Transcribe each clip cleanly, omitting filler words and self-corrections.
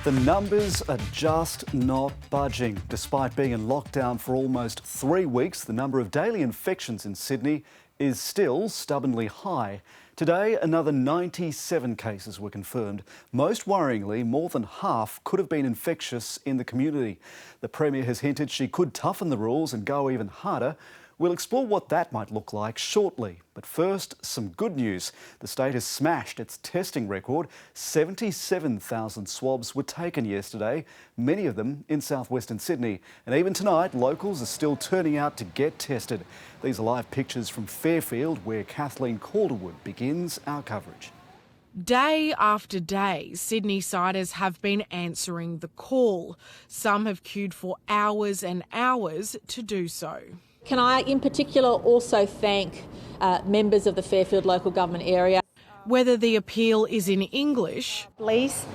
The numbers are just not budging. Despite being in lockdown for almost 3 weeks, the number of daily infections in Sydney is still stubbornly high. Today, another 97 cases were confirmed. Most worryingly, more than half could have been infectious in the community. The Premier has hinted she could toughen the rules and go even harder. We'll explore what that might look like shortly. But first, some good news. The state has smashed its testing record. 77,000 swabs were taken yesterday, many of them in southwestern Sydney. And even tonight, locals are still turning out to get tested. These are live pictures from Fairfield, where Kathleen Calderwood begins our coverage. Day after day, Sydney-siders have been answering the call. Some have queued for hours and hours to do so. Can I, in particular, also thank members of the Fairfield local government area. Whether the appeal is in English, Please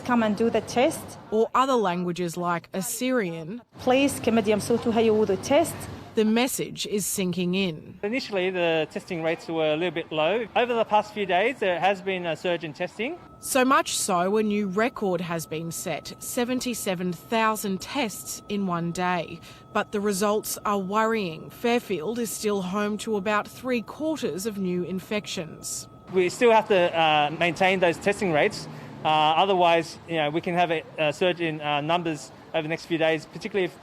come and do the test. or other languages like Assyrian, Please كمدي يمسوتوا هيو the test. the message is sinking in. Initially, the testing rates were a little bit low. Over the past few days, there has been a surge in testing. So much so, a new record has been set, 77,000 tests in one day. But the results are worrying. Fairfield is still home to about 3/4 of new infections. We still have to maintain those testing rates. Otherwise, we can have a surge in numbers over the next few days, particularly if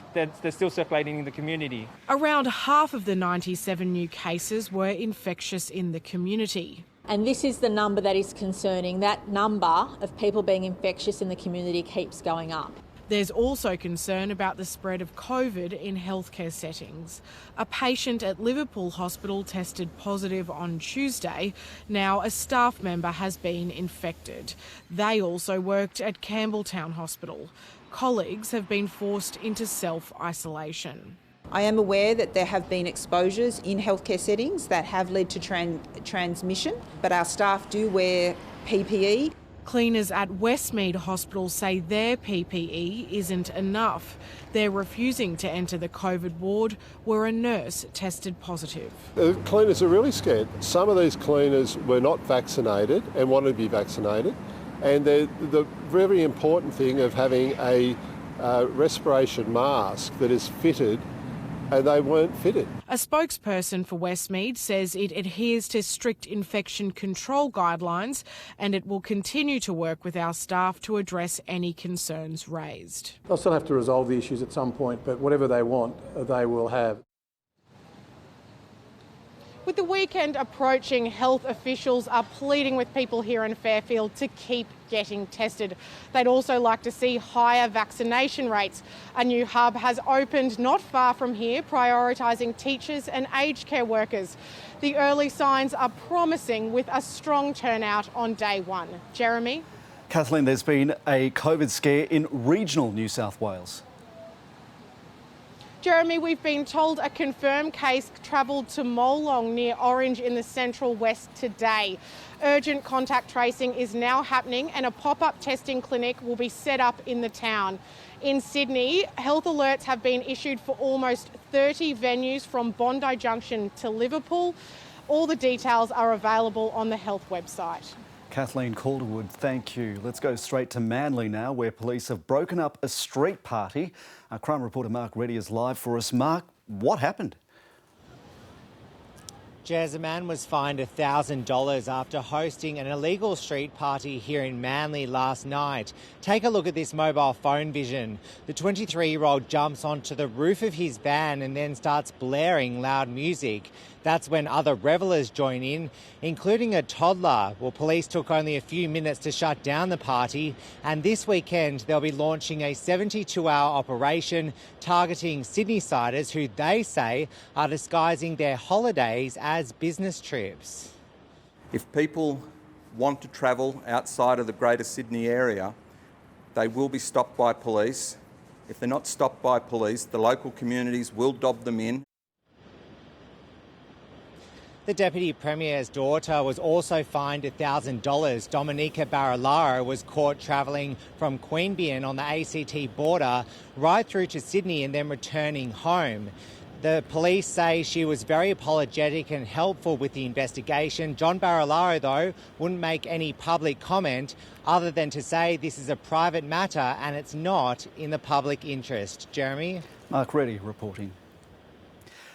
they're still circulating in the community. Around half of the 97 new cases were infectious in the community. And this is the number that is concerning. That number of people being infectious in the community keeps going up. There's also concern about the spread of COVID in healthcare settings. A patient at Liverpool Hospital tested positive on Tuesday. Now a staff member has been infected. They also worked at Campbelltown Hospital. Colleagues have been forced into self-isolation. I am aware that there have been exposures in healthcare settings that have led to transmission, but our staff do wear PPE. Cleaners at Westmead Hospital say their PPE isn't enough. They're refusing to enter the COVID ward where a nurse tested positive. The cleaners are really scared. Some of these cleaners were not vaccinated and wanted to be vaccinated. And the very important thing of having a respiration mask that is fitted, and they weren't fitted. A spokesperson for Westmead says it adheres to strict infection control guidelines and it will continue to work with our staff to address any concerns raised. They'll still have to resolve the issues at some point, but whatever they want, they will have. With the weekend approaching, health officials are pleading with people here in Fairfield to keep getting tested. They'd also like to see higher vaccination rates. A new hub has opened not far from here, prioritising teachers and aged care workers. The early signs are promising with a strong turnout on day one. Jeremy? Kathleen, there's been a COVID scare in regional New South Wales. Jeremy, we've been told a confirmed case travelled to Molong near Orange in the central west today. Urgent contact tracing is now happening and a pop-up testing clinic will be set up in the town. In Sydney, health alerts have been issued for almost 30 venues from Bondi Junction to Liverpool. All the details are available on the health website. Kathleen Calderwood, thank you. Let's go straight to Manly now, where police have broken up a street party. Our crime reporter Mark Reddy is live for us. Mark, what happened? Jez, a man was fined $1,000 after hosting an illegal street party here in Manly last night. Take a look at this mobile phone vision. The 23-year-old jumps onto the roof of his van and then starts blaring loud music. That's when other revellers join in, including a toddler. Well, police took only a few minutes to shut down the party, and this weekend they'll be launching a 72-hour operation targeting Sydney-siders who they say are disguising their holidays as business trips. If people want to travel outside of the Greater Sydney area, they will be stopped by police. If they're not stopped by police, the local communities will dob them in. The Deputy Premier's daughter was also fined $1,000. Dominica Barilaro was caught travelling from Queanbeyan on the ACT border right through to Sydney and then returning home. The police say she was very apologetic and helpful with the investigation. John Barilaro, though, wouldn't make any public comment other than to say this is a private matter and it's not in the public interest. Jeremy? Mark Reddy reporting.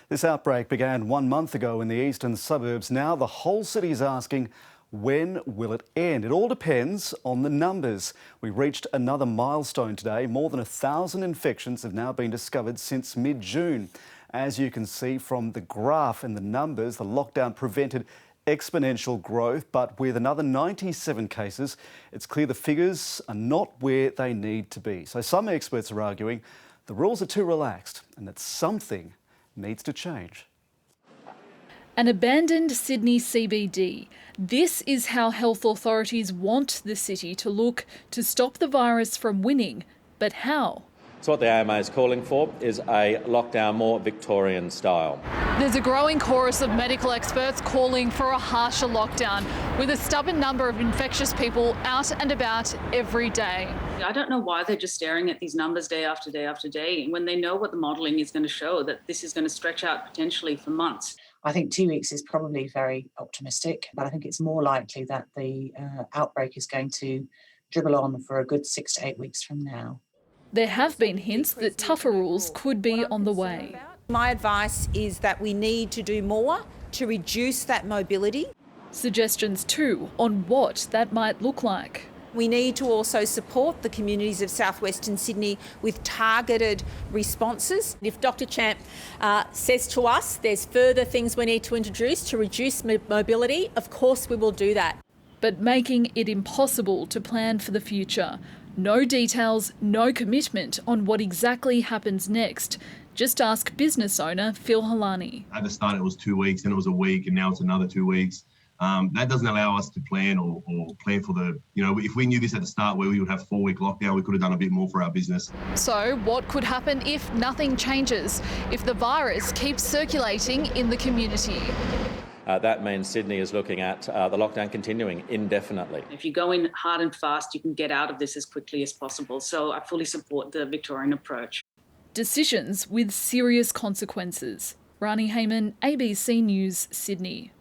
This outbreak began 1 month ago in the eastern suburbs. Now the whole city is asking, when will it end? It all depends on the numbers. We reached another milestone today. More than 1,000 infections have now been discovered since mid-June. As you can see from the graph and the numbers, the lockdown prevented exponential growth, but with another 97 cases, it's clear the figures are not where they need to be. So some experts are arguing the rules are too relaxed and that something needs to change. An abandoned Sydney CBD. This is how health authorities want the city to look to stop the virus from winning. But how? So what the AMA is calling for is a lockdown more Victorian style. There's a growing chorus of medical experts calling for a harsher lockdown, with a stubborn number of infectious people out and about every day. I don't know why they're just staring at these numbers day after day after day when they know what the modelling is going to show, that this is going to stretch out potentially for months. I think 2 weeks is probably very optimistic, but I think it's more likely that the outbreak is going to dribble on for a good 6 to 8 weeks from now. There have been hints that tougher rules could be on the way. My advice is that we need to do more to reduce that mobility. Suggestions too on what that might look like. We need to also support the communities of southwestern Sydney with targeted responses. If Dr Champ says to us there's further things we need to introduce to reduce mobility, of course we will do that. But making it impossible to plan for the future. No details, no commitment on what exactly happens next. Just ask business owner Phil Halani. At the start it was 2 weeks, then it was a week, and now it's another 2 weeks. That doesn't allow us to plan or plan for the, if we knew this at the start where we would have a 4-week lockdown, we could have done a bit more for our business. So what could happen if nothing changes, if the virus keeps circulating in the community? That means Sydney is looking at the lockdown continuing indefinitely. If you go in hard and fast, you can get out of this as quickly as possible. So I fully support the Victorian approach. Decisions with serious consequences. Rani Hayman, ABC News, Sydney.